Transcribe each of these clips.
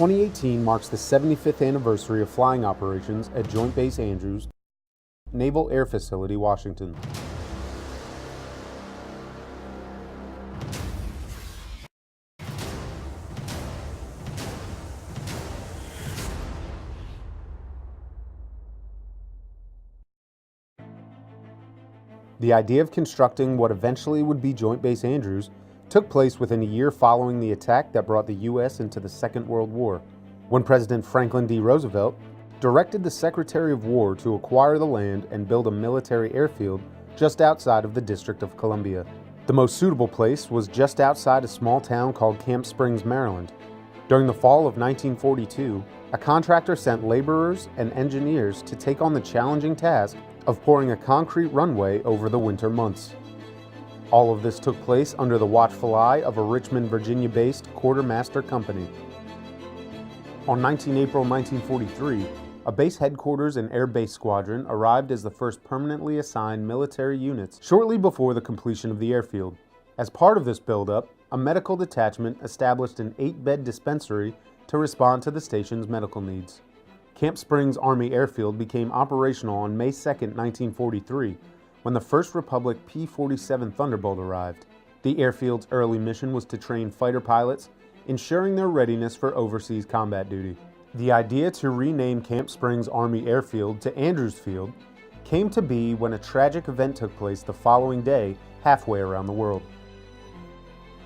2018 marks the 75th anniversary of flying operations at Joint Base Andrews, Naval Air Facility, Washington. The idea of constructing what eventually would be Joint Base Andrews took place within a year following the attack that brought the U.S. into the Second World War, when President Franklin D. Roosevelt directed the Secretary of War to acquire the land and build a military airfield just outside of the District of Columbia. The most suitable place was just outside a small town called Camp Springs, Maryland. During the fall of 1942, a contractor sent laborers and engineers to take on the challenging task of pouring a concrete runway over the winter months. All of this took place under the watchful eye of a Richmond, Virginia-based quartermaster company. On 19 April 1943, a base headquarters and air base squadron arrived as the first permanently assigned military units shortly before the completion of the airfield. As part of this buildup, a medical detachment established an 8-bed dispensary to respond to the station's medical needs. Camp Springs Army Airfield became operational on May 2, 1943, when the First Republic P-47 Thunderbolt arrived. The airfield's early mission was to train fighter pilots, ensuring their readiness for overseas combat duty. The idea to rename Camp Springs Army Airfield to Andrews Field came to be when a tragic event took place the following day halfway around the world.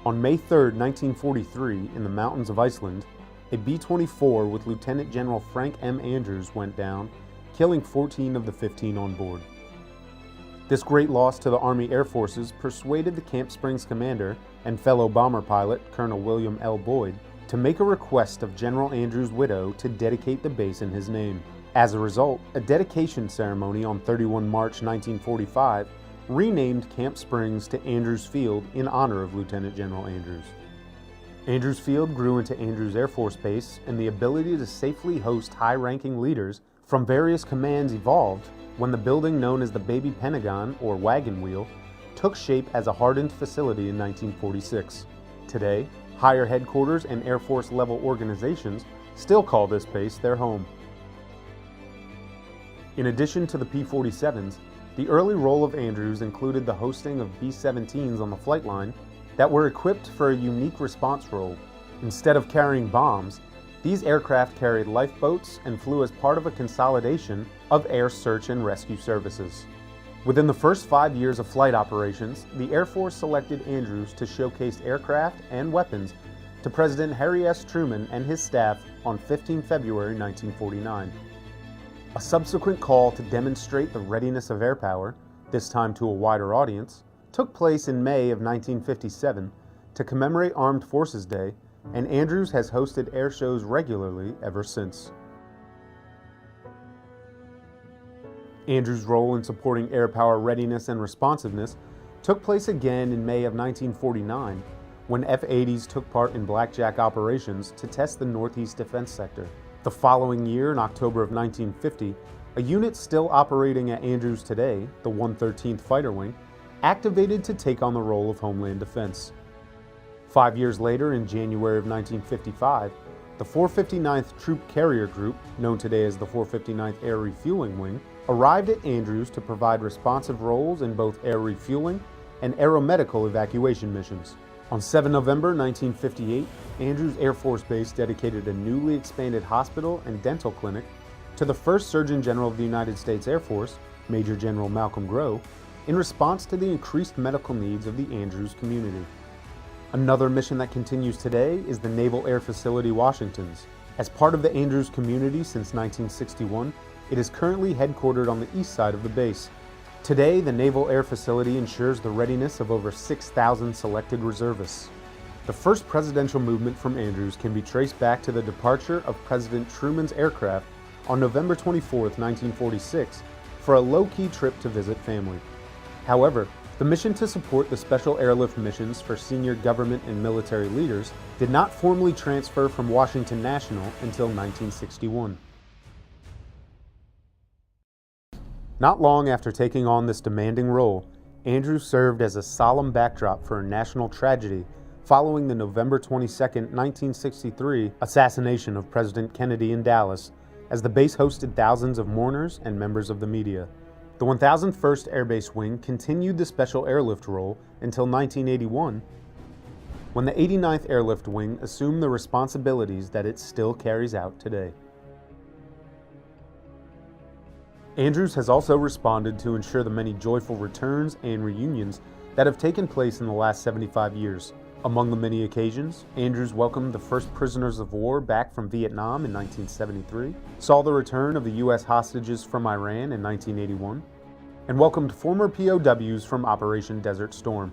On May 3, 1943, in the mountains of Iceland, a B-24 with Lieutenant General Frank M. Andrews went down, killing 14 of the 15 on board. This great loss to the Army Air Forces persuaded the Camp Springs commander and fellow bomber pilot, Colonel William L. Boyd, to make a request of General Andrews' widow to dedicate the base in his name. As a result, a dedication ceremony on 31 March 1945 renamed Camp Springs to Andrews Field in honor of Lieutenant General Andrews. Andrews Field grew into Andrews Air Force Base, and the ability to safely host high-ranking leaders from various commands evolved when the building known as the Baby Pentagon, or Wagon Wheel, took shape as a hardened facility in 1946. Today, higher headquarters and Air Force level organizations still call this base their home. In addition to the P-47s, the early role of Andrews included the hosting of B-17s on the flight line that were equipped for a unique response role. Instead of carrying bombs, these aircraft carried lifeboats and flew as part of a consolidation of air search and rescue services. Within the first 5 years of flight operations, the Air Force selected Andrews to showcase aircraft and weapons to President Harry S. Truman and his staff on 15 February 1949. A subsequent call to demonstrate the readiness of air power, this time to a wider audience, took place in May of 1957 to commemorate Armed Forces Day, and Andrews has hosted air shows regularly ever since. Andrews' role in supporting air power readiness and responsiveness took place again in May of 1949 when F-80s took part in blackjack operations to test the Northeast defense sector. The following year, in October of 1950, a unit still operating at Andrews today, the 113th Fighter Wing, activated to take on the role of Homeland Defense. 5 years later, in January of 1955, the 459th Troop Carrier Group, known today as the 459th Air Refueling Wing, arrived at Andrews to provide responsive roles in both air refueling and aeromedical evacuation missions. On 7 November 1958, Andrews Air Force Base dedicated a newly expanded hospital and dental clinic to the first Surgeon General of the United States Air Force, Major General Malcolm Groh, in response to the increased medical needs of the Andrews community. Another mission that continues today is the Naval Air Facility Washingtons. As part of the Andrews community since 1961, it is currently headquartered on the east side of the base. Today, the Naval Air Facility ensures the readiness of over 6,000 selected reservists. The first presidential movement from Andrews can be traced back to the departure of President Truman's aircraft on November 24, 1946, for a low-key trip to visit family. However, the mission to support the special airlift missions for senior government and military leaders did not formally transfer from Washington National until 1961. Not long after taking on this demanding role, Andrews served as a solemn backdrop for a national tragedy following the November 22, 1963 assassination of President Kennedy in Dallas, as the base hosted thousands of mourners and members of the media. The 1001st Air Base Wing continued the special airlift role until 1981, when the 89th Airlift Wing assumed the responsibilities that it still carries out today. Andrews has also responded to ensure the many joyful returns and reunions that have taken place in the last 75 years. Among the many occasions, Andrews welcomed the first prisoners of war back from Vietnam in 1973, saw the return of the U.S. hostages from Iran in 1981, and welcomed former POWs from Operation Desert Storm.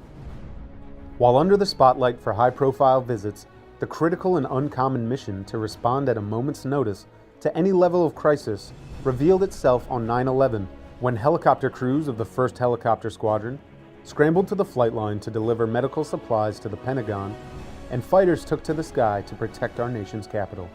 While under the spotlight for high-profile visits, the critical and uncommon mission to respond at a moment's notice to any level of crisis revealed itself on 9/11, when helicopter crews of the 1st Helicopter Squadron scrambled to the flight line to deliver medical supplies to the Pentagon, and fighters took to the sky to protect our nation's capital.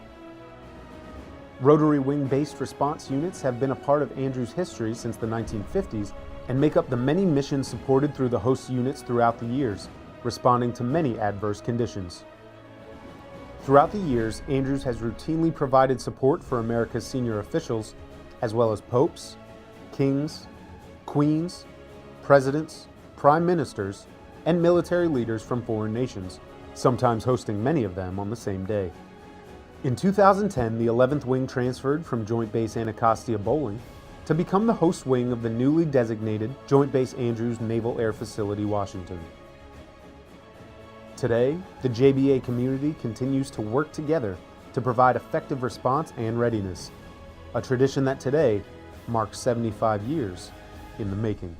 Rotary wing-based response units have been a part of Andrews' history since the 1950s and make up the many missions supported through the host units throughout the years, responding to many adverse conditions. Throughout the years, Andrews has routinely provided support for America's senior officials, as well as popes, kings, queens, presidents, prime ministers, and military leaders from foreign nations, sometimes hosting many of them on the same day. In 2010, the 11th Wing transferred from Joint Base Anacostia Bolling to become the host wing of the newly designated Joint Base Andrews Naval Air Facility, Washington. Today, the JBA community continues to work together to provide effective response and readiness, a tradition that today marks 75 years in the making.